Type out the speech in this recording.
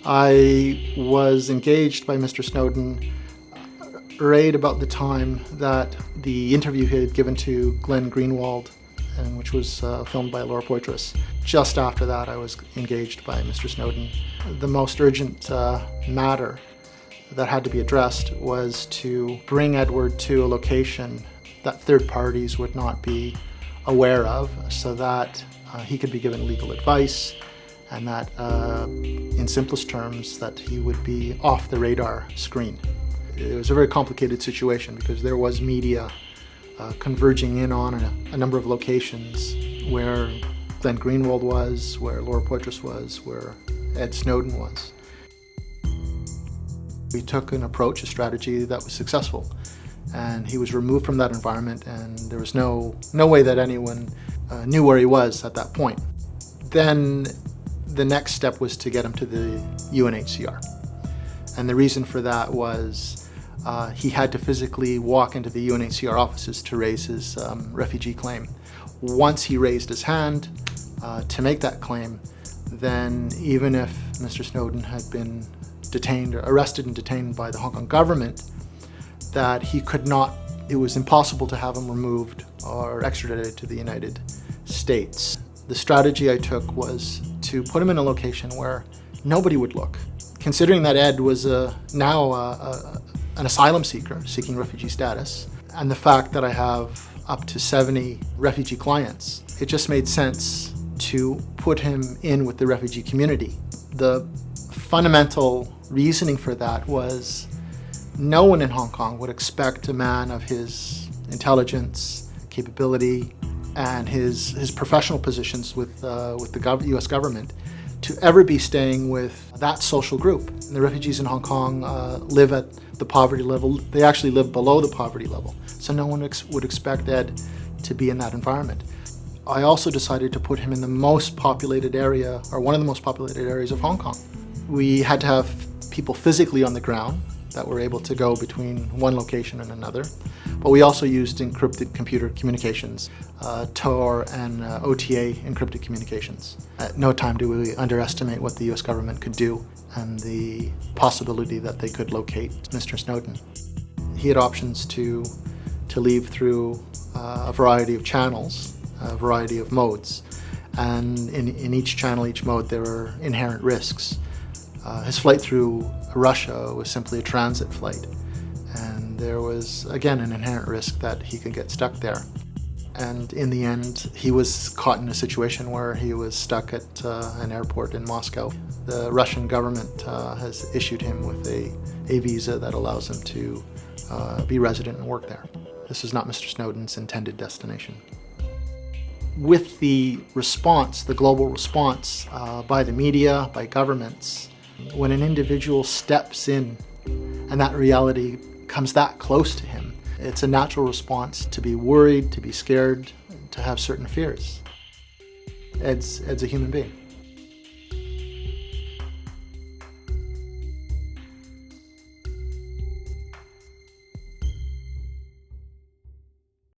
I was engaged by Mr. Snowden right about the time that the interview he had given to Glenn Greenwald, and which was filmed by Laura Poitras. Just after that, I was engaged by Mr. Snowden. The most urgent matter that had to be addressed was to bring Edward to a location that third parties would not be aware of, so that he could be given legal advice, and that, in simplest terms, that he would be off the radar screen. It was a very complicated situation because there was media converging in on a number of locations where Glenn Greenwald was, where Laura Poitras was, where Ed Snowden was. We took an approach, a strategy that was successful, and he was removed from that environment, and there was no way that anyone knew where he was at that point. Then the next step was to get him to the UNHCR. And the reason for that was he had to physically walk into the UNHCR offices to raise his refugee claim. Once he raised his hand to make that claim, then even if Mr. Snowden had been arrested and detained by the Hong Kong government, that he could not, it was impossible to have him removed or extradited to the United States. The strategy I took was to put him in a location where nobody would look. Considering that Ed was now an asylum seeker seeking refugee status, and the fact that I have up to 70 refugee clients, it just made sense to put him in with the refugee community. The fundamental reasoning for that was no one in Hong Kong would expect a man of his intelligence, capability, and his professional positions with the US government to ever be staying with that social group. And the refugees in Hong Kong live at the poverty level. They actually live below the poverty level. So no one would expect Ed to be in that environment. I also decided to put him in the most populated area, or one of the most populated areas of Hong Kong. We had to have people physically on the ground that were able to go between one location and another. But we also used encrypted computer communications, Tor and OTA encrypted communications. At no time do we underestimate what the US government could do and the possibility that they could locate Mr. Snowden. He had options to leave through a variety of channels, a variety of modes. And in each channel, each mode, there were inherent risks. His flight through Russia was simply a transit flight. And there was, again, an inherent risk that he could get stuck there. And in the end, he was caught in a situation where he was stuck at an airport in Moscow. The Russian government has issued him with a visa that allows him to be resident and work there. This is not Mr. Snowden's intended destination. With the response, the global response by the media, by governments, when an individual steps in and that reality comes that close to him, it's a natural response to be worried, to be scared, to have certain fears. Ed's a human being.